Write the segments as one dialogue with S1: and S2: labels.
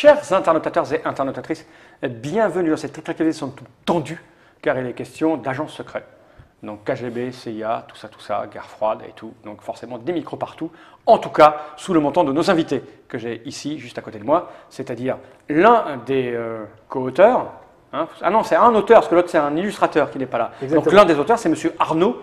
S1: Chers internautateurs et internautatrices, bienvenue dans cette actualité sont tendue car il est question d'agents secrets. Donc KGB, CIA, tout ça, guerre froide et tout. Donc forcément des micros partout. En tout cas, sous le montant de nos invités que j'ai ici, juste à côté de moi, c'est-à-dire l'un des co-auteurs. Hein, ah non, c'est un auteur, parce que l'autre c'est un illustrateur qui n'est pas là. Exactement. Donc l'un des auteurs, c'est Monsieur Arnaud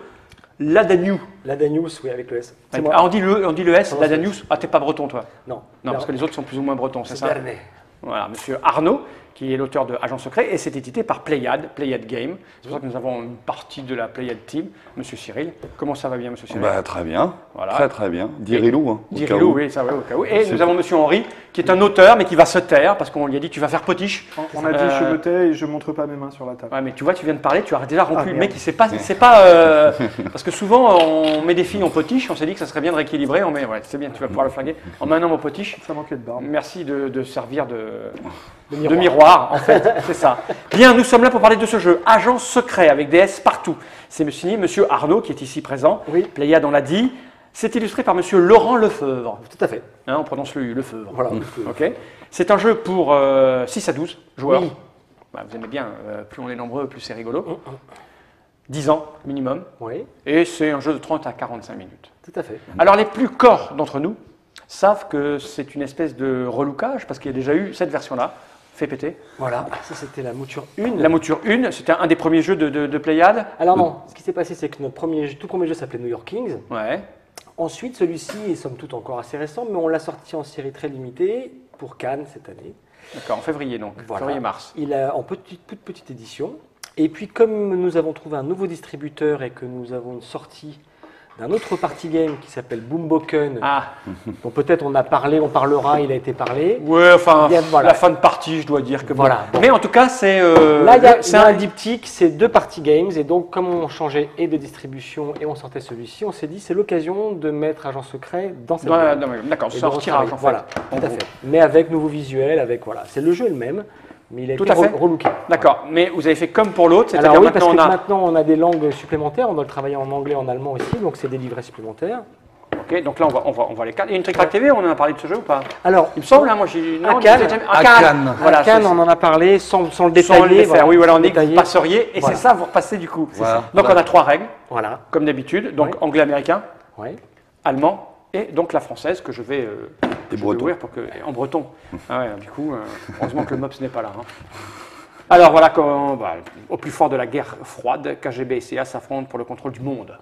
S1: Ladaniou.
S2: Ladanius, oui, avec le S.
S1: Ah, on dit le S, Ladanius. Ah, t'es pas breton, toi?
S2: Non.
S1: Non, parce que les autres sont plus ou moins bretons, c'est ça?
S2: Bernet.
S1: Voilà, Monsieur Arnaud, qui est l'auteur de Agents secrets, et c'est édité par Pléiade Game. C'est pour ça que nous avons une partie de la Pléiade Team. Monsieur Cyril, comment ça va bien, Monsieur Cyril?
S3: Très bien,
S1: voilà.
S3: très bien. Dirilou, hein,
S1: Dirilou, oui, ça va au cas où. Et nous avons Monsieur Henri, qui est un auteur, mais qui va se taire, parce qu'on lui a dit tu vas faire potiche.
S4: On a dit je me tais et je montre pas mes mains sur la table.
S1: Ouais, mais tu vois, tu viens de parler, tu as déjà rompu. Le mec, il sait pas, parce que souvent, on met des filles en potiche, on s'est dit que ça serait bien de rééquilibrer. On met, ouais, c'est bien, tu vas pouvoir le flinguer. En met un homme en potiche.
S4: Ça manquait de barbe.
S1: Merci de servir de miroir, en fait, c'est ça. Bien, nous sommes là pour parler de ce jeu, Agents secrets, avec des S partout. C'est signé Monsieur Arnaud, qui est ici présent.
S2: Oui.
S1: Pléiade, on l'a dit. C'est illustré par Monsieur Laurent Lefebvre.
S2: Tout à fait.
S1: Hein, on prononce le U, Lefebvre.
S2: Voilà.
S1: Ok. C'est un jeu pour 6 à 12 joueurs.
S2: Oui.
S1: Bah, vous aimez bien, plus on est nombreux, plus c'est rigolo. 10 ans minimum.
S2: Oui.
S1: Et c'est un jeu de 30 à 45 minutes.
S2: Tout à fait.
S1: Alors les plus corps d'entre nous savent que c'est une espèce de relookage, parce qu'il y a déjà eu cette version-là. Fait péter.
S2: Voilà, ça c'était la mouture 1.
S1: La mouture 1, c'était un des premiers jeux de Pléiade.
S2: Alors non, ce qui s'est passé, c'est que notre tout premier jeu s'appelait New York Kings.
S1: Ouais.
S2: Ensuite, celui-ci est somme toute encore assez récent, mais on l'a sorti en série très limitée pour Cannes cette année.
S1: D'accord, en février donc,
S2: voilà.
S1: février-mars.
S2: Il a en toute petite édition. Et puis comme nous avons trouvé un nouveau distributeur et que nous avons une sortie d'un autre party game qui s'appelle Boomboken, dont peut-être on parlera, il a été parlé.
S1: Ouais, enfin,
S2: voilà.
S1: La fin de partie, je dois dire que
S2: voilà.
S1: Bon. Mais en tout cas, c'est...
S2: là, il y a un diptyque, c'est 2 party games, et donc comme on changeait et de distribution et on sortait celui-ci, on s'est dit c'est l'occasion de mettre Agent secret dans cette boîte.
S1: D'accord, c'est un tirage en fait.
S2: Voilà, tout à fait. Mais avec nouveau visuel, avec voilà, c'est le jeu le même. Mais il a été relooké.
S1: D'accord, mais vous avez fait comme pour l'autre,
S2: c'est-à-dire maintenant on a des langues supplémentaires, on doit le travailler en anglais, en allemand aussi, donc c'est des livrets supplémentaires.
S1: Ok, donc là on va les cartes. Et une Trick Track TV, on en a parlé de ce jeu ou pas?
S2: Alors,
S1: il me semble, hein, moi j'ai...
S2: À Cannes, voilà, on en a parlé sans le détailler.
S1: Sans le défaire, oui, voilà, on dit que vous passeriez, et c'est ça, vous repassez du coup.
S3: Voilà.
S1: Donc on a 3 règles,
S2: comme
S1: d'habitude, donc anglais-américain, allemand, et donc la française que je vais ouvrir en breton. Ah ouais, du coup, heureusement que le MOPS n'est pas là. Hein. Alors voilà, au plus fort de la guerre froide, KGB et CIA s'affrontent pour le contrôle du monde.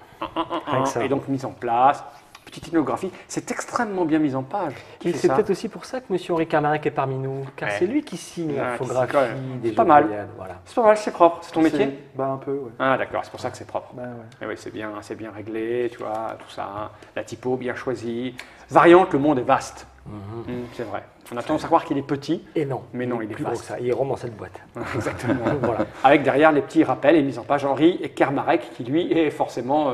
S1: Et donc mise en place, petite ethnographie, c'est extrêmement bien mis en page.
S2: C'est peut-être aussi pour ça que M. Henri Carmarek est parmi nous, car c'est lui qui signe l'infographie des jeux.
S1: Pas mal.
S2: Voilà.
S1: C'est pas mal, c'est propre. C'est ton métier?
S4: Un peu, ouais.
S1: Ah d'accord, c'est pour ça que c'est propre.
S4: Ouais.
S1: Et oui, c'est bien réglé, tu vois, tout ça. Hein. La typo bien choisie. Variante, le monde est vaste. C'est vrai. On a tendance à croire qu'il est petit.
S2: Et non.
S1: Mais non, il est
S2: plus
S1: vaste.
S2: gros que ça. Il rentre dans cette boîte.
S1: Exactement. Voilà. Avec derrière les petits rappels et mise en page Henri et Kermarek, qui lui est forcément.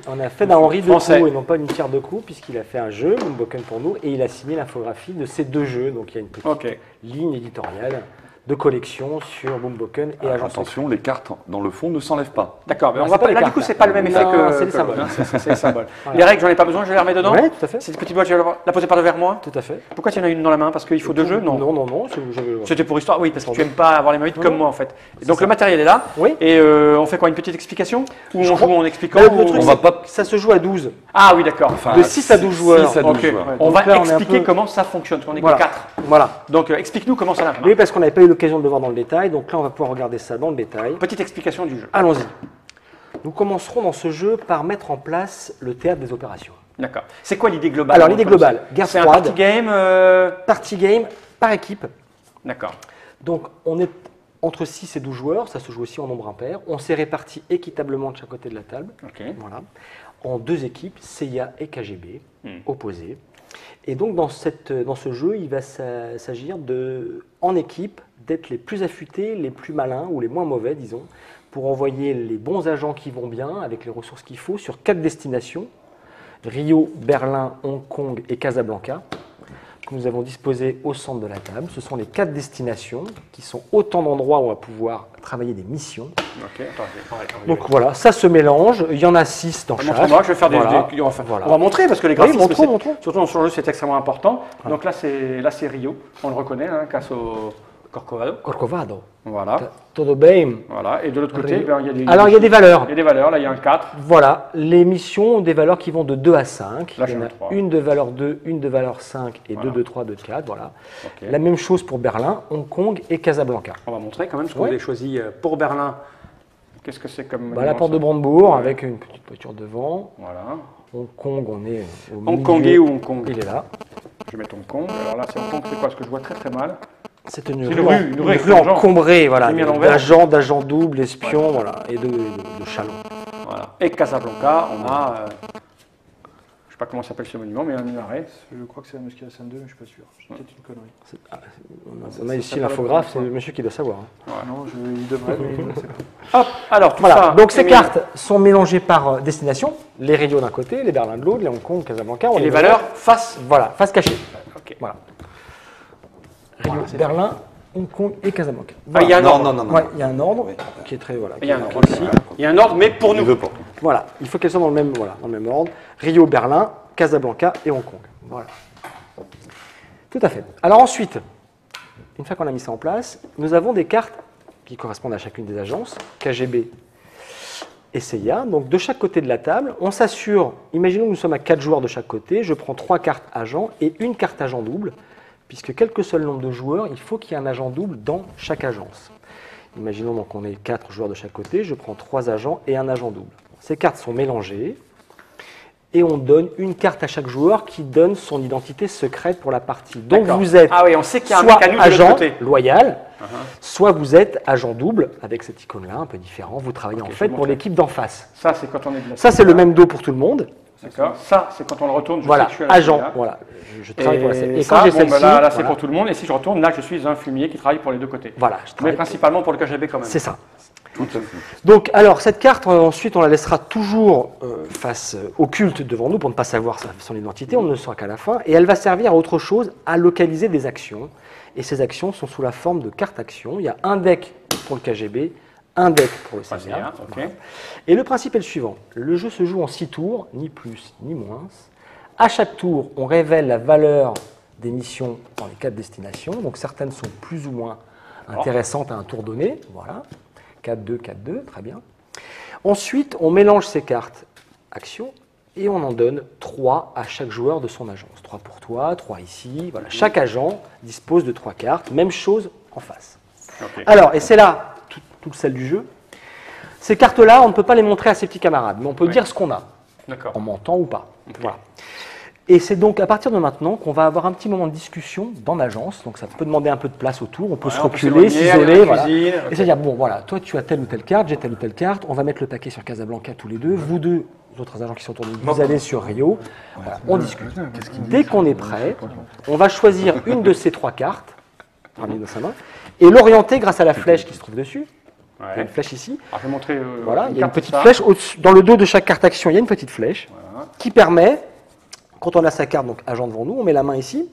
S2: On a fait d'un Henri de coups et non pas une pierre de coups, puisqu'il a fait un jeu, Boomboken pour nous, et il a signé l'infographie de ces 2 jeux. Donc il y a une petite ligne éditoriale de collection sur Boomboken et Agent secret.
S3: Attention, les cartes dans le fond ne s'enlèvent pas.
S1: D'accord, mais on va pas. Là, du coup, c'est pas le même effet que.
S2: C'est les symboles.
S1: C'est les symboles. Voilà. Les règles, j'en ai pas besoin, je les remets dedans.
S2: Oui, tout à fait.
S1: Cette petite boîte, je vais la poser par devers moi.
S2: Tout à fait.
S1: Pourquoi tu en as une dans la main? Parce qu'il faut 2 jeux? Non.
S2: Non.
S1: C'était pour histoire, oui, parce que tu n'aimes pas avoir les mains vides comme moi en fait. Donc
S2: ça.
S1: Le matériel est là.
S2: Oui.
S1: Et on fait quoi? Une petite explication? Ou on joue en expliquant?
S2: Le truc, ça se joue à 12.
S1: Ah oui, d'accord.
S3: Enfin,
S2: de 6 à 12 joueurs.
S3: 6 à 12
S1: okay.
S3: joueurs.
S1: On va expliquer comment ça fonctionne, parce qu'on est que 4.
S2: Voilà.
S1: Donc explique-nous comment ça marche.
S2: Oui, parce qu'on n'avait pas eu l'occasion de le voir dans le détail, donc là on va pouvoir regarder ça dans le détail.
S1: Petite explication du jeu.
S2: Allons-y. Nous commencerons dans ce jeu par mettre en place le théâtre des opérations.
S1: D'accord. C'est quoi l'idée globale?
S2: Alors l'idée globale, guerre froide.
S1: C'est un party game
S2: Party game par équipe.
S1: D'accord.
S2: Donc on est entre 6 et 12 joueurs, ça se joue aussi en nombre impair. On s'est répartis équitablement de chaque côté de la table. Voilà. En 2 équipes, CIA et KGB, opposées. Et donc dans ce jeu, il va s'agir en équipe d'être les plus affûtés, les plus malins ou les moins mauvais, disons, pour envoyer les bons agents qui vont bien, avec les ressources qu'il faut, sur 4 destinations, Rio, Berlin, Hong Kong et Casablanca, que nous avons disposées au centre de la table. Ce sont les 4 destinations qui sont autant d'endroits où on va pouvoir travailler des missions.
S1: Ok, attends,
S2: Donc voilà, ça se mélange. Il y en a 6 dans chaque.
S1: Montre-moi, je vais faire
S2: Voilà.
S1: On va montrer parce que les graphismes,
S2: montrons.
S1: surtout sur le jeu, c'est extrêmement important. Donc là, c'est Rio, on le reconnaît, hein, Caso Corcovado.
S2: Corcovado.
S1: Voilà.
S2: Todo bem.
S1: Voilà. Et de l'autre côté,
S2: Rio.
S1: ben, il y a des.
S2: Alors il y a des valeurs.
S1: Il y a des valeurs. Là, il y a un 4.
S2: Voilà, les missions ont des valeurs qui vont de 2 à 5.
S1: Là,
S2: il y en
S1: j'en ai
S2: a
S1: 3.
S2: une de valeur 2, une de valeur 5 et
S1: Voilà.
S2: 2 de 3, 2 de 4. Voilà.
S1: Ok.
S2: La même chose pour Berlin, Hong Kong et Casablanca.
S1: On va montrer quand même ce que
S2: Ouais.
S1: vous avez choisi pour Berlin. Qu'est-ce que c'est comme.
S2: Bah, la porte de
S1: nuance?
S2: Brandebourg
S1: Ouais.
S2: avec une petite voiture devant.
S1: Voilà.
S2: Hong Kong, on est au
S1: Hong
S2: milieu.
S1: Kongais ou Hong Kong?
S2: Il est là.
S1: Je vais mettre Hong Kong. Alors là, c'est Hong Kong, c'est quoi? Parce que je vois très très mal.
S2: C'est une
S1: C'est
S2: rue,
S1: une rue avec
S2: rue
S1: plein de gens.
S2: encombrée, voilà,
S1: J'ai mis à l'envers.
S2: d'agents doubles, espions, voilà, et de chalons.
S1: Voilà. Et Casablanca, on a. Je sais pas comment s'appelle ce monument, mais un minaret.
S4: Je crois que c'est la mosquée Hassan II, mais je suis pas sûr. C'est peut-être une connerie.
S2: On a ici
S4: ça s'appelle
S2: l'infographe,
S4: la
S2: c'est le monsieur qui doit savoir. hein.
S4: Non, il devrait, mais je ne sais pas.
S1: Hop, alors tout
S2: Voilà,
S1: ça.
S2: donc ces
S1: est mis-
S2: cartes sont mélangées par destination, les Rio d'un côté, les Berlin de l'autre, les Hong Kong, Casablanca. on
S1: Et les
S2: met
S1: valeurs face.
S2: Voilà, face cachée.
S1: Ok.
S2: Voilà. Rio, Berlin, Hong Kong et Casablanca.
S1: Ah, il y a un
S3: Non,
S1: ordre.
S3: non, non, non.
S2: Ouais, il y a un ordre
S3: Oui.
S2: qui est très voilà.
S1: Il y a un
S2: qui est
S1: ordre
S2: ici.
S1: ici. Il y a un ordre, mais pour
S3: Il
S1: nous.
S3: veut pas.
S2: Voilà, il faut qu'elles soient dans le même voilà, dans le même ordre. Rio, Berlin, Casablanca et Hong Kong. Voilà. Tout à fait. Alors ensuite, une fois qu'on a mis ça en place, nous avons des cartes qui correspondent à chacune des agences, KGB et CIA. Donc de chaque côté de la table, on s'assure, imaginons que nous sommes à 4 joueurs de chaque côté, je prends 3 cartes agents et une carte agent double, puisque quel que soit le nombre de joueurs, il faut qu'il y ait un agent double dans chaque agence. Imaginons donc qu'on ait 4 joueurs de chaque côté, je prends 3 agents et un agent double. Ces cartes sont mélangées et on donne une carte à chaque joueur qui donne son identité secrète pour la partie. Donc
S1: D'accord.
S2: vous êtes
S1: Ah oui, on sait qu'il y a un
S2: soit
S1: mec à nous de l'autre
S2: agent
S1: côté.
S2: loyal, soit vous êtes agent double avec cette icône-là, un peu différent. Vous travaillez en
S1: je
S2: fait
S1: vais
S2: pour
S1: montrer.
S2: l'équipe d'en face.
S1: Ça, c'est quand on est de la.
S2: Ça, c'est le même dos pour tout le monde.
S1: D'accord. Ça, c'est quand on le retourne. Je
S2: Voilà,
S1: sais que je suis à la
S2: agent.
S1: CIA.
S2: Voilà, je travaille pour la
S1: Et
S2: Et
S1: ça,
S2: quand j'ai
S1: bon,
S2: celle-ci,
S1: ben là c'est
S2: voilà.
S1: pour tout le monde. Et si je retourne, là, je suis un fumier qui travaille pour les deux côtés.
S2: Voilà, je
S1: Mais
S2: travaille.
S1: principalement pour le KGB quand même.
S2: C'est ça.
S3: Tout à fait.
S2: Donc, alors, cette carte, ensuite, on la laissera toujours face occulte devant nous pour ne pas savoir son identité, on ne le saura qu'à la fin, et elle va servir à autre chose, à localiser des actions. Et ces actions sont sous la forme de cartes actions. Il y a un deck pour le KGB, un deck pour le CIA.
S1: CIA, ok.
S2: Voilà. Et le principe est le suivant. Le jeu se joue en 6 tours, ni plus ni moins. À chaque tour, on révèle la valeur des missions dans les 4 destinations. Donc, certaines sont plus ou moins intéressantes à un tour donné. Voilà. 4-2, 4-2, très bien. Ensuite, on mélange ces cartes actions et on en donne 3 à chaque joueur de son agence. 3 pour toi, 3 ici. Voilà. Chaque agent dispose de 3 cartes. Même chose en face.
S1: Ok.
S2: Alors, et c'est là tout le sel du jeu. Ces cartes-là, on ne peut pas les montrer à ses petits camarades, mais on peut dire ce qu'on a,
S1: D'accord.
S2: en mentant ou pas. Voilà. Et c'est donc à partir de maintenant qu'on va avoir un petit moment de discussion dans l'agence. Donc ça peut demander un peu de place autour. On peut
S1: Ouais,
S2: se
S1: on peut
S2: reculer,
S1: s'éloigner, aller
S2: s'isoler.
S1: dans la
S2: Voilà.
S1: cuisine,
S2: Et
S1: ok.
S2: c'est-à-dire, bon, voilà, toi tu as telle ou telle carte, j'ai telle ou telle carte. On va mettre le paquet sur Casablanca tous les deux. Vous deux, les autres agents qui sont autour de vous, vous allez sur Rio. Voilà, on discute. Dès qu'on est prêt, on va choisir une de ces 3 cartes, dans sa main, et l'orienter grâce à la flèche qui se trouve dessus. Il y a
S1: Ouais.
S2: une flèche ici.
S1: Alors, je vais montrer.
S2: Voilà, il y a une
S1: carte,
S2: petite
S1: ça.
S2: flèche dans le dos de chaque carte action. Il y a une petite flèche qui permet, quand on a sa carte, donc agent devant nous, on met la main ici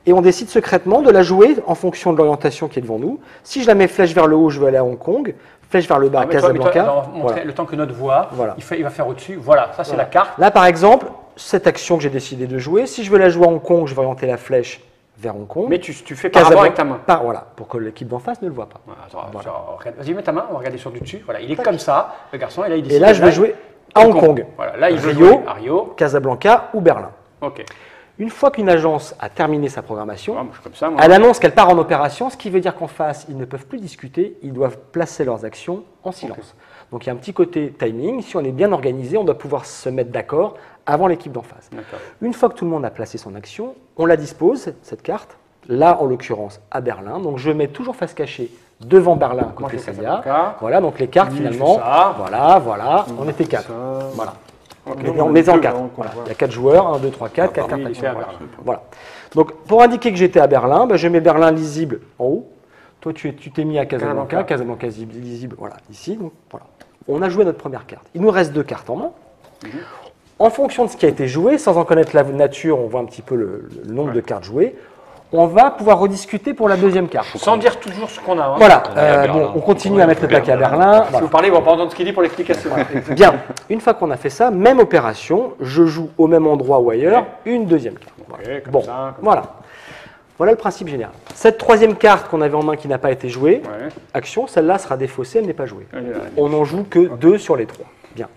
S2: et on décide secrètement de la jouer en fonction de l'orientation qui est devant nous. Si je la mets flèche vers le haut, je vais aller à Hong Kong. Flèche vers le bas,
S1: Ah, mais toi,
S2: Casablanca.
S1: on va montrer
S2: Voilà.
S1: le temps que notre voix,
S2: Voilà.
S1: il va faire au-dessus. Voilà, ça c'est la carte.
S2: Là, par exemple, cette action que j'ai décidé de jouer, si je veux la jouer à Hong Kong, je vais orienter la flèche vers Hong Kong.
S1: Mais tu fais par rapport avec ta main.
S2: Voilà, pour que l'équipe d'en face ne le voit pas.
S1: Attends,
S2: Voilà.
S1: regarde. Vas-y, mets ta main, on va regarder sur du dessus. Voilà, il est comme ça, le garçon, et là il décide.
S2: Et là, je vais jouer à Hong Kong,
S1: Voilà, là il veut
S2: Rio.
S1: jouer à Rio.
S2: Casablanca ou Berlin.
S1: Ok.
S2: Une fois qu'une agence a terminé sa programmation,
S1: Ah, moi, je suis comme ça, moi.
S2: elle annonce qu'elle part en opération, ce qui veut dire qu'en face, ils ne peuvent plus discuter, ils doivent placer leurs actions en silence. Donc il y a un petit côté timing, si on est bien organisé, on doit pouvoir se mettre d'accord avant l'équipe d'en face.
S1: D'accord.
S2: Une fois que tout le monde a placé son action, on la dispose, cette carte, là en l'occurrence à Berlin, donc je mets toujours face cachée devant Berlin
S1: Moi,
S2: côté
S1: je fais
S2: CIA.
S1: Casablanca.
S2: Voilà, donc les cartes
S1: Lui,
S2: finalement,
S1: il fait ça.
S2: voilà, on était 4.
S4: Ça,
S2: Voilà.
S1: Ok.
S2: Mais on met en
S4: deux,
S2: 4.
S4: là, on
S2: Voilà.
S4: compte,
S2: Il y a 4 joueurs, 1, 2, 3, 4, 4 cartes
S1: il
S2: action.
S1: fait à
S2: Voilà.
S1: Berlin.
S2: Voilà. Donc pour indiquer que j'étais à Berlin, je mets Berlin lisible en haut. Toi, tu t'es mis à Casablanca, Casablanca lisible, voilà, ici. Donc, voilà. On a joué notre première carte. Il nous reste 2 cartes en main. En fonction de ce qui a été joué, sans en connaître la nature, on voit un petit peu le nombre de cartes jouées, on va pouvoir rediscuter pour la deuxième carte.
S1: Sans dire toujours ce qu'on a. Hein.
S2: Voilà, bon, on continue à mettre le paquet à Berlin.
S1: Si vous parlez, on va pas entendre ce qu'il dit pour l'explication.
S2: Bien, une fois qu'on a fait ça, même opération, je joue au même endroit ou ailleurs une deuxième carte.
S1: Okay,
S2: bon, voilà. Voilà le principe général. Cette troisième carte qu'on avait en main qui n'a pas été jouée, action, celle-là sera défaussée, elle n'est pas jouée. On n'en joue que 2 sur les 3. Bien.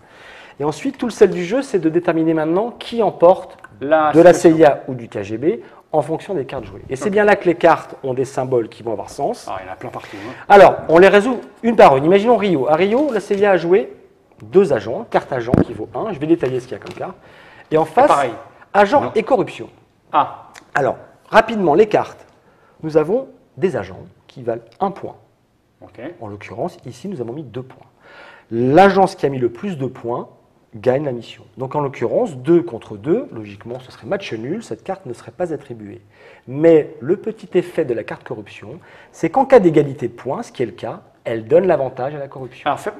S2: Et ensuite, tout le sel du jeu, c'est de déterminer maintenant qui emporte de la CIA ou du KGB en fonction des cartes jouées. Et c'est bien là que les cartes ont des symboles qui vont avoir sens.
S1: Ah, il y en a plein partout. Hein.
S2: Alors, on les résout une par une. Imaginons Rio. À Rio, la CIA a joué 2 agents, carte agent qui vaut 1. Je vais détailler ce qu'il y a comme carte. Et en face, agent et corruption.
S1: Ah.
S2: Alors, rapidement, les cartes. Nous avons des agents qui valent 1 point.
S1: Okay.
S2: En l'occurrence, ici, nous avons mis 2 points. L'agence qui a mis le plus de points gagne la mission. Donc en l'occurrence, 2 contre 2, logiquement ce serait match nul, cette carte ne serait pas attribuée. Mais le petit effet de la carte corruption, c'est qu'en cas d'égalité de points, ce qui est le cas, elle donne l'avantage à la corruption.
S1: Alors faites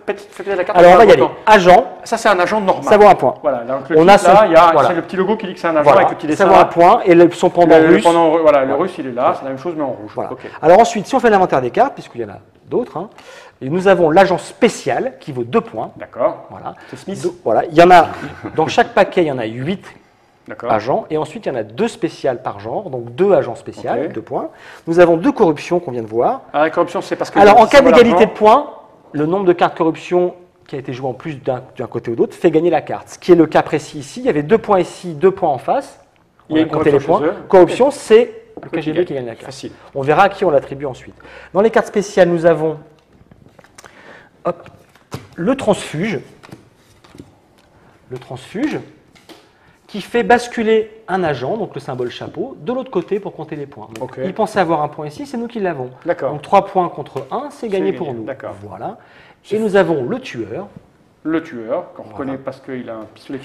S1: la carte.
S2: Alors on va y aller. Agent.
S1: Ça c'est un agent normal.
S2: Ça vaut 1 point.
S1: Voilà, donc le là, il y a le petit logo qui dit que c'est un agent avec le petit dessin.
S2: Ça vaut 1 point et son pendant russe.
S1: Le russe il est là, c'est la même chose mais en rouge.
S2: Voilà. Okay. Alors ensuite, si on fait l'inventaire des cartes, puisqu'il y en a d'autres, hein, et nous avons l'agent spécial qui vaut 2 points.
S1: D'accord.
S2: Voilà.
S1: C'est Smith.
S2: Voilà. Il y en a, dans chaque paquet, il y en a 8 agents. Et ensuite, il y en a 2 spéciales par genre. Donc 2 agents spéciaux, 2 points. Nous avons 2 corruptions qu'on vient de voir.
S1: Alors la corruption, c'est parce que...
S2: Alors en cas d'égalité de points, le nombre de cartes corruption qui a été joué en plus d'un côté ou d'autre fait gagner la carte. Ce qui est le cas précis ici. Il y avait 2 points ici, 2 points en face.
S1: Il y a une
S2: compté les points. Corruption, c'est le KGB qui gagne la carte.
S1: Facile.
S2: On verra à qui on l'attribue ensuite. Dans les cartes spéciales, nous avons le transfuge. Le transfuge qui fait basculer un agent, donc le symbole chapeau, de l'autre côté pour compter les points. Il pensait avoir 1 point ici, c'est nous qui l'avons. Donc 3 points contre 1, c'est gagné pour nous. Voilà. Et nous avons le tueur.
S1: Le tueur, qu'on reconnaît parce qu'il a un pistolet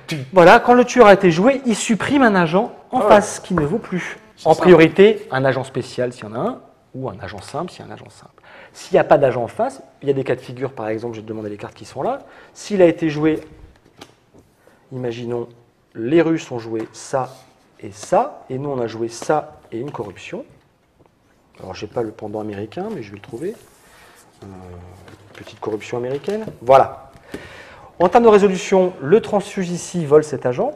S1: qui...
S2: Voilà, quand le tueur a été joué, il supprime un agent en face qui ne vaut plus. En priorité, un agent spécial s'il y en a un, ou un agent simple s'il y a un agent simple. S'il n'y a pas d'agent en face, il y a des cas de figure, par exemple, je vais te demander les cartes qui sont là. S'il a été joué, imaginons, les Russes ont joué ça, et nous on a joué ça et une corruption. Alors je n'ai pas le pendant américain, mais je vais le trouver. Petite corruption américaine. Voilà. En termes de résolution, le transfuge ici vole cet agent.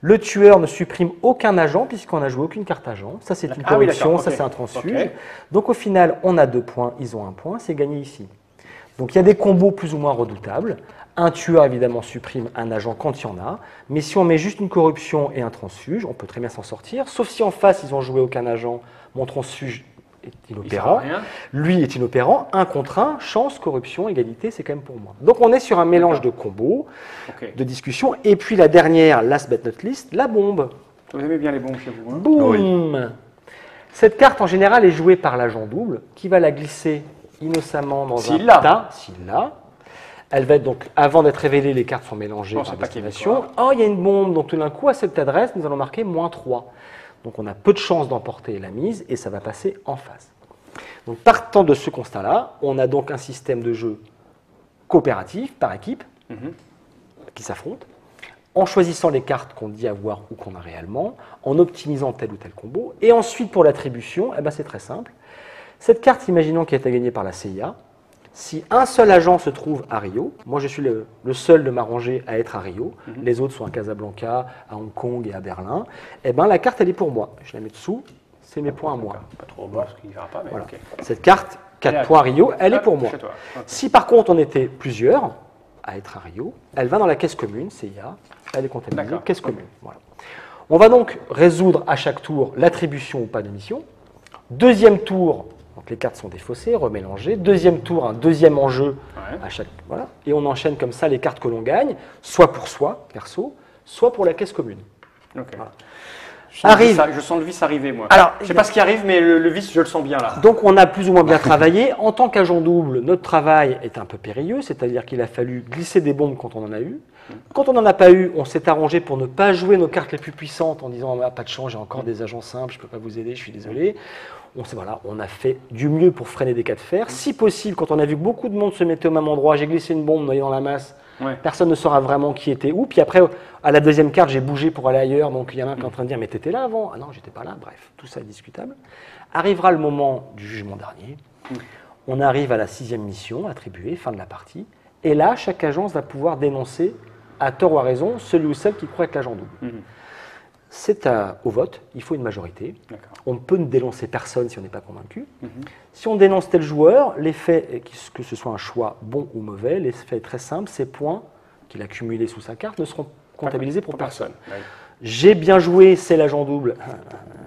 S2: Le tueur ne supprime aucun agent puisqu'on n'a joué aucune carte agent. Ça c'est une corruption, ça c'est un transfuge. Donc au final, on a 2 points, ils ont 1 point, c'est gagné ici. Donc il y a des combos plus ou moins redoutables. Un tueur, évidemment, supprime un agent quand il y en a. Mais si on met juste une corruption et un transfuge, on peut très bien s'en sortir. Sauf si en face, ils n'ont joué aucun agent. Mon transfuge est inopérant. Lui est inopérant. 1 contre 1, chance, corruption, égalité, c'est quand même pour moi. Donc on est sur un mélange de combos, de discussions. Et puis la dernière, last but not least, la bombe.
S1: Vous aimez bien les bombes chez vous, hein?
S2: Boum. Oui. Cette carte, en général, est jouée par l'agent double, qui va la glisser innocemment dans un tas, s'il l'a. Elle va être donc, avant d'être révélée, les cartes sont mélangées par destination. Oh, il y a une bombe, donc tout d'un coup, à cette adresse, nous allons marquer -3. Donc on a peu de chances d'emporter la mise et ça va passer en face. Donc partant de ce constat-là, on a donc un système de jeu coopératif, par équipe, qui s'affrontent, en choisissant les cartes qu'on dit avoir ou qu'on a réellement, en optimisant tel ou tel combo. Et ensuite, pour l'attribution, eh ben, c'est très simple. Cette carte, imaginons qu'elle a été gagnée par la CIA. Si un seul agent se trouve à Rio, moi je suis le seul de ma rangée à être à Rio, les autres sont à Casablanca, à Hong Kong et à Berlin, eh ben la carte elle est pour moi. Je la mets dessous, c'est mes points à moi.
S1: Pas trop bas, parce qu'il ne verra pas, mais
S2: voilà. Cette carte, 4 points à Rio, elle est pour moi. Si par contre on était plusieurs à être à Rio, elle va dans la caisse commune, CIA, elle est comptabilisée, caisse commune. Voilà. On va donc résoudre à chaque tour l'attribution ou pas de mission. Deuxième tour, donc les cartes sont défaussées, remélangées. Deuxième tour, un deuxième enjeu à chaque. Voilà. Et on enchaîne comme ça les cartes que l'on gagne, soit pour soi, perso, soit pour la caisse commune. Voilà.
S1: Je sens le vice arriver, moi. Alors, je ne sais pas ce qui arrive, mais le vice, je le sens bien là.
S2: Donc, on a plus ou moins bien travaillé. En tant qu'agent double, notre travail est un peu périlleux, c'est-à-dire qu'il a fallu glisser des bombes quand on en a eu. Quand on n'en a pas eu, on s'est arrangé pour ne pas jouer nos cartes les plus puissantes en disant ah, pas de chance, j'ai encore des agents simples, je ne peux pas vous aider, je suis désolé. On a fait du mieux pour freiner des cas de fer. Si possible, quand on a vu que beaucoup de monde se mettait au même endroit, j'ai glissé une bombe noyée dans la masse, Personne ne saura vraiment qui était où. Puis après, à la deuxième carte, j'ai bougé pour aller ailleurs. Donc il y en a un qui est en train de dire, mais t'étais là avant? Ah non, j'étais pas là. Bref, tout ça est discutable. Arrivera le moment du jugement dernier. On arrive à la 6e mission attribuée, fin de la partie. Et là, chaque agence va pouvoir dénoncer, à tort ou à raison, celui ou celle qui croit être l'agent double. C'est au vote, il faut une majorité. On ne peut ne dénoncer personne si on n'est pas convaincu. Si on dénonce tel joueur, l'effet, que ce soit un choix bon ou mauvais, l'effet est très simple, ces points qu'il a cumulés sous sa carte ne seront comptabilisés pour personne. J'ai bien joué, c'est l'agent double.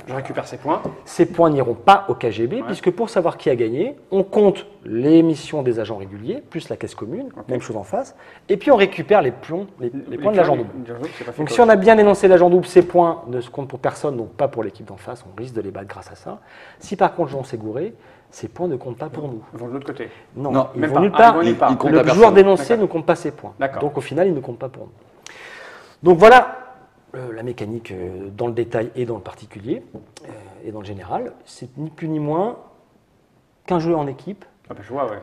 S1: Je récupère ces points.
S2: Ces points n'iront pas au KGB, puisque pour savoir qui a gagné, on compte les missions des agents réguliers, plus la caisse commune, même chose en face, et puis on récupère les points de l'agent double. Donc si on a bien énoncé l'agent double, ces points ne se comptent pour personne, donc pas pour l'équipe d'en face, on risque de les battre grâce à ça. Si par contre on s'est gouré, ces points ne comptent pas pour nous.
S1: Ils vont de l'autre côté.
S2: Non, ils
S1: même
S2: vont
S1: pas.
S2: nulle part.
S1: Le
S2: joueur dénoncé ne compte pas ses points. Donc au final, il ne compte pas pour nous. Donc voilà la mécanique dans le détail et dans le particulier et dans le général. C'est ni plus ni moins qu'un jeu en équipe,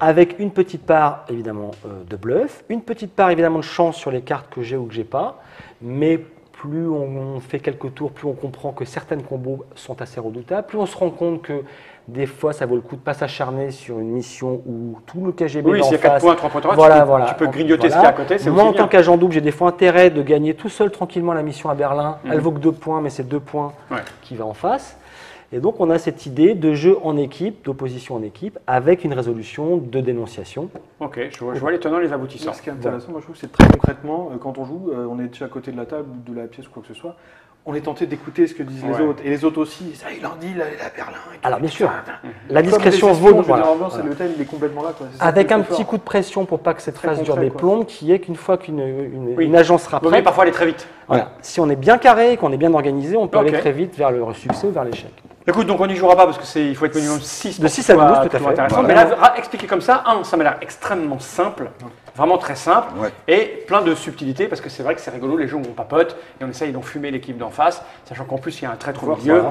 S2: avec une petite part évidemment de bluff, une petite part évidemment de chance sur les cartes que j'ai ou que j'ai pas, mais plus on fait quelques tours, plus on comprend que certaines combos sont assez redoutables, plus on se rend compte que des fois, ça vaut le coup de ne pas s'acharner sur une mission où tout le KGB
S1: oui,
S2: est en
S1: s'il y a 4 points, 3 points,
S2: voilà,
S1: tu peux grignoter ce qu'il y a à côté.
S2: Moi, en tant qu'agent double, j'ai des fois intérêt de gagner tout seul tranquillement la mission à Berlin. Elle vaut que 2 points, mais c'est 2 points qui va en face. Et donc, on a cette idée de jeu en équipe, d'opposition en équipe, avec une résolution de dénonciation.
S1: Ok, je vois les tenants et les aboutissants.
S4: Ce qui est intéressant, moi, je trouve, c'est très concrètement, quand on joue, on est déjà à côté de la table ou de la pièce ou quoi que ce soit, on est tenté d'écouter ce que disent les autres. Et les autres aussi, ça, il en dit, la Berlin.
S2: Alors, bien sûr, la discrétion vaut.
S4: L'hôtel, il est complètement là.
S2: Avec un petit coup de pression pour pas que cette phase dure des plombes, qui est qu'une fois qu'une agence sera prête.
S1: Oui, parfois aller très vite.
S2: Voilà. Si on est bien carré, qu'on est bien organisé, on peut aller très vite vers le succès ou vers l'échec.
S1: Écoute, donc on n'y jouera pas parce qu'il faut être minimum 6.
S2: De 6 à 12, tout à fait.
S1: Intéressant. Mais là, expliquer comme ça, ça m'a l'air extrêmement simple, vraiment très simple, et plein de subtilités, parce que c'est vrai que c'est rigolo, les gens on papote, et on essaye d'enfumer l'équipe d'en face, sachant qu'en plus il y a un traître au milieu,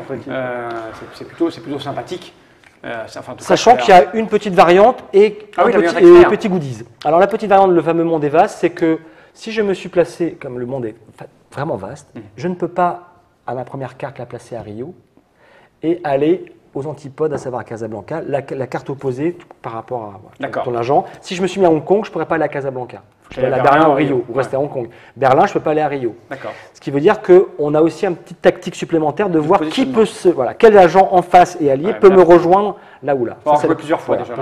S1: c'est plutôt sympathique.
S2: Sachant qu'il y a une petite variante et petit goodies. Alors la petite variante, le fameux monde est vaste, c'est que si je me suis placé, comme le monde est vraiment vaste, je ne peux pas, à ma première carte, la placer à Rio, et aller aux antipodes, à savoir à Casablanca, la carte opposée par rapport à ton agent. Si je me suis mis à Hong Kong, je ne pourrais pas aller à Casablanca. Je peux aller à Berlin ou Rio, ou rester à Hong Kong. Berlin, je ne peux pas aller à Rio. Ce qui veut dire qu'on a aussi une petite tactique supplémentaire de voir qui peut quel agent en face et allié peut me rejoindre là ou là.
S1: Ça, c'est plusieurs fois déjà.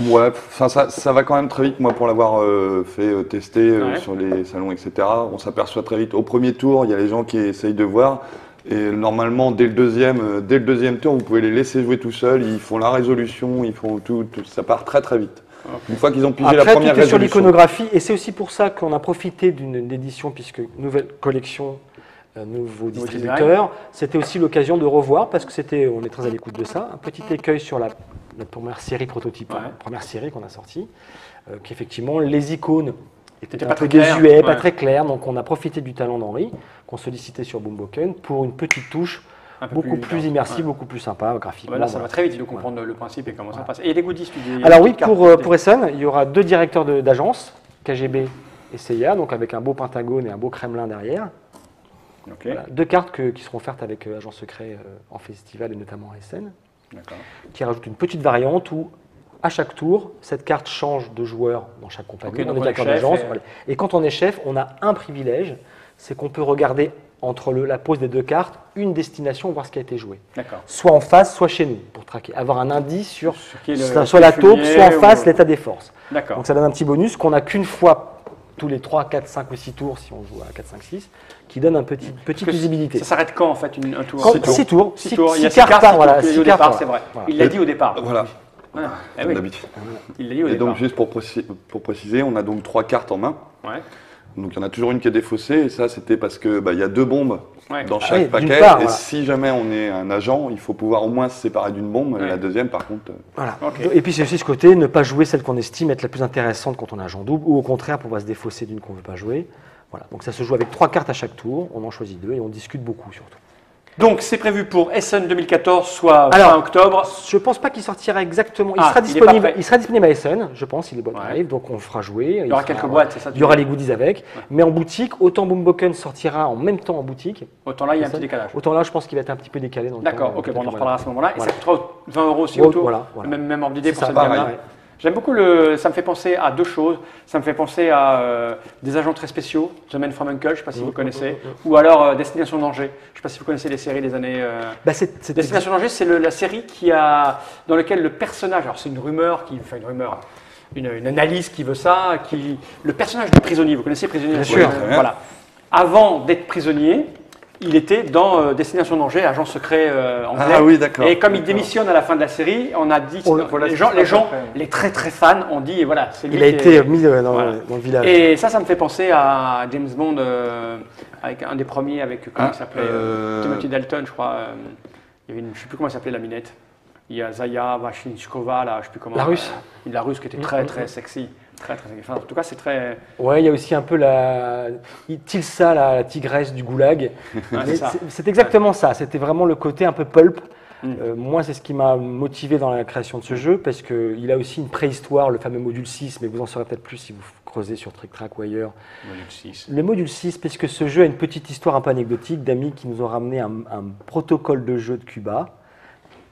S3: Ouais, ça va quand même très vite, moi, pour l'avoir fait tester sur les salons, etc. On s'aperçoit très vite. Au premier tour, il y a les gens qui essayent de voir. Et normalement, dès le deuxième tour, vous pouvez les laisser jouer tout seuls. Ils font la résolution, ils font tout ça part très très vite. Une fois qu'ils ont pigé la première résolution.
S2: Sur l'iconographie, et c'est aussi pour ça qu'on a profité d'une édition, puisque nouvelle collection, nouveaux distributeurs, c'était aussi l'occasion de revoir, parce que on est très à l'écoute de ça, un petit écueil sur notre première série prototype, première série qu'on a sortie, qu'effectivement les icônes étaient pas très désuets, pas très claires, donc on a profité du talent d'Henri, qu'on sollicitait sur Boomboken, pour une petite touche beaucoup plus immersive, beaucoup plus sympa graphiquement.
S1: Là, ça va très vite de comprendre le principe et comment ça passe. Et les goodies, tu dis.
S2: Alors oui, pour Essen, il y aura 2 directeurs d'agence, KGB et CIA, donc avec un beau pentagone et un beau Kremlin derrière. Voilà, 2 cartes qui seront offertes avec Agent Secret en festival et notamment à Essen, qui rajoute une petite variante où à chaque tour, cette carte change de joueur dans chaque compagnie. On est d'accord d'agence. Et quand on est chef, on a un privilège, c'est qu'on peut regarder entre la pose des 2 cartes une destination, voir ce qui a été joué. Soit en face, soit chez nous, pour traquer, avoir un indice sur soit la taupe, soit en face, l'état des forces. Donc ça donne un petit bonus qu'on n'a qu'une fois tous les 3, 4, 5 ou 6 tours, si on joue à 4, 5, 6, qui donne une petite visibilité.
S1: Ça s'arrête quand en fait un tour
S2: 6 tours. 6
S1: tours. Il y a 6
S2: cartes
S1: au départ, c'est vrai. Il l'a dit au départ.
S3: Voilà.
S1: Comme d'habitude. Il l'a dit au départ.
S3: Et donc juste pour préciser, on a donc 3 cartes en main. Donc il y en a toujours une qui est défaussée, et ça c'était parce que il y a 2 bombes dans chaque paquet, et si jamais on est un agent, il faut pouvoir au moins se séparer d'une bombe, et la deuxième par contre...
S2: Et puis c'est aussi ce côté, ne pas jouer celle qu'on estime être la plus intéressante quand on est agent double, ou au contraire pouvoir se défausser d'une qu'on ne veut pas jouer. Voilà. Donc ça se joue avec 3 cartes à chaque tour, on en choisit 2 et on discute beaucoup surtout.
S1: Donc, c'est prévu pour Essen 2014, soit fin octobre.
S2: Je pense pas qu'il sortira exactement. Il sera disponible à Essen, je pense, si les boîtes arrivent. Donc, on fera jouer.
S1: Il y aura quelques boîtes, c'est ça?
S2: Il y aura les goodies avec. Mais en boutique, autant Boomboken sortira en même temps en boutique.
S1: Autant là, il y a un petit décalage.
S2: Autant là, je pense qu'il va être un petit peu décalé.
S1: D'accord, ok, bon, on en reparlera à ce moment-là. Et ça coûtera 20 € aussi autour. Même ordre d'idée pour cette gamme-là. J'aime beaucoup ça me fait penser à deux choses. Ça me fait penser à des agents très spéciaux, The Man from Uncle, je ne sais pas si vous connaissez, ou alors Destination Danger. Je ne sais pas si vous connaissez les séries des années. Destination Danger, c'est la série dans laquelle le personnage, alors c'est une rumeur, une analyse qui veut ça, le personnage du prisonnier, vous connaissez Prisonnier?
S2: Bien sûr.
S1: Voilà. Avant d'être prisonnier, il était dans Destination Danger, agent secret anglais.
S3: Ah oui, d'accord.
S1: Et comme il démissionne à la fin de la série, on a dit, les gens, les très très fans, ont dit, et voilà, c'est lui.
S2: Il a été mis dans le village.
S1: Et ça me fait penser à James Bond, avec un des premiers, avec, comment il s'appelait Timothy Dalton, je crois. Il y avait je ne sais plus comment s'appelait la minette. Il y a Zaya Vashnichkova, là, je ne sais plus comment.
S2: La russe.
S1: La russe qui était très très sexy. Très, très, enfin, en tout cas, c'est très.
S2: Ouais, il y a aussi un peu Tilsa, la tigresse du goulag. C'est exactement ça. C'était vraiment le côté un peu pulp. Moi, c'est ce qui m'a motivé dans la création de ce jeu, parce qu'il a aussi une préhistoire, le fameux module 6, mais vous en saurez peut-être plus si vous creusez sur Trick Track ou ailleurs.
S1: Module 6.
S2: Le module 6, parce que ce jeu a une petite histoire un peu anecdotique d'amis qui nous ont ramené un protocole de jeu de Cuba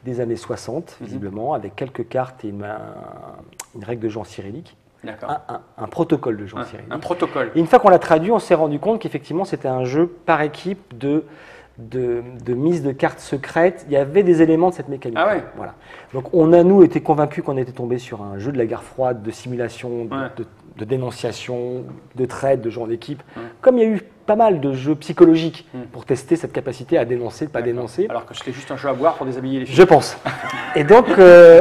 S2: des années 60, visiblement, avec quelques cartes et une règle de jeu en cyrillique. Un protocole de jeu en cyrillique.
S1: Un protocole.
S2: Et une fois qu'on l'a traduit, on s'est rendu compte qu'effectivement, c'était un jeu par équipe de mise de cartes secrètes. Il y avait des éléments de cette mécanique.
S1: Ah ouais.
S2: Voilà. Donc, on a, nous, été convaincus qu'on était tombé sur un jeu de la guerre froide, de simulation, de dénonciation, de trade, de jeu en équipe. Comme il y a eu pas mal de jeux psychologiques pour tester cette capacité à dénoncer, de ne pas dénoncer.
S1: Alors que c'était juste un jeu à boire pour déshabiller les filles.
S2: Je pense. Et donc,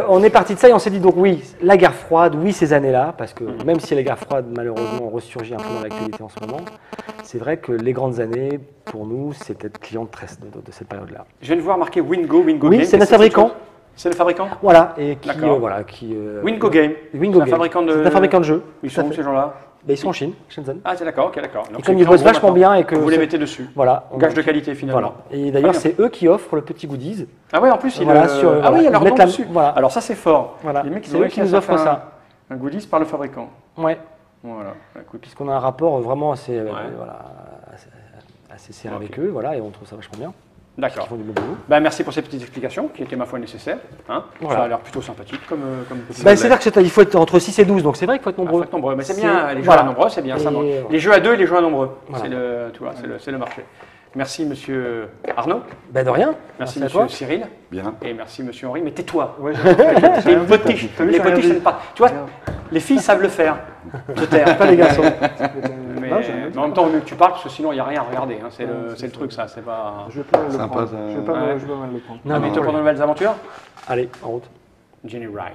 S2: on est parti de ça et on s'est dit, donc oui, la guerre froide, oui, ces années-là, parce que même si la guerre froide, malheureusement, ressurgit un peu dans l'actualité en ce moment, c'est vrai que les grandes années, pour nous, c'est être client de cette période-là.
S1: Je viens de voir marqué Wingo Game.
S2: Oui, c'est notre fabricant.
S1: C'est le fabricant?
S2: Voilà. Et
S1: Wingo Game.
S2: Wingo Game. C'est un fabricant de jeux.
S1: Ils sont où ces gens-là?
S2: Ils sont en Chine, Shenzhen.
S1: Ah, c'est d'accord, ok, d'accord.
S2: Et comme ils bossent vachement bien et que.
S1: Vous les mettez dessus.
S2: Voilà.
S1: Gage de qualité finalement.
S2: Voilà. Et d'ailleurs, c'est eux qui offrent le petit goodies.
S1: Ah ouais, en plus,
S2: oui, alors
S1: dessus. Voilà. Alors ça, c'est fort.
S2: Voilà. C'est eux qui nous offrent ça.
S1: Un goodies par le fabricant.
S2: Ouais.
S1: Voilà.
S2: Puisqu'on a un rapport vraiment assez serré avec eux, voilà, et on trouve ça vachement bien.
S1: D'accord. Merci pour ces petites explications qui étaient ma foi nécessaires. Ça a l'air plutôt sympathique comme petit.
S2: C'est-à-dire qu'il faut être entre 6 et 12, donc c'est vrai qu'il faut être nombreux.
S1: Mais c'est bien, les jeux à nombreux, c'est bien ça. Les jeux à 2 et les jeux à nombreux, c'est le marché. Merci monsieur Arnaud.
S2: De rien.
S1: Merci monsieur Cyril.
S3: Bien.
S1: Et merci monsieur Henri. Mais tais-toi.
S4: Ouais,
S1: c'est une potiche. Les potiches n'aiment pas. Tu vois, les filles savent le faire. Se taire.
S2: Pas les garçons.
S1: Mais en même temps, mieux que tu parles, parce que sinon, il n'y a rien à regarder. C'est le truc, ça. C'est pas.
S4: Je vais pas mal le prendre. Je vais pas mal le prendre.
S1: À bientôt pour de nouvelles aventures.
S2: Allez, en route.
S1: Jenny Rye.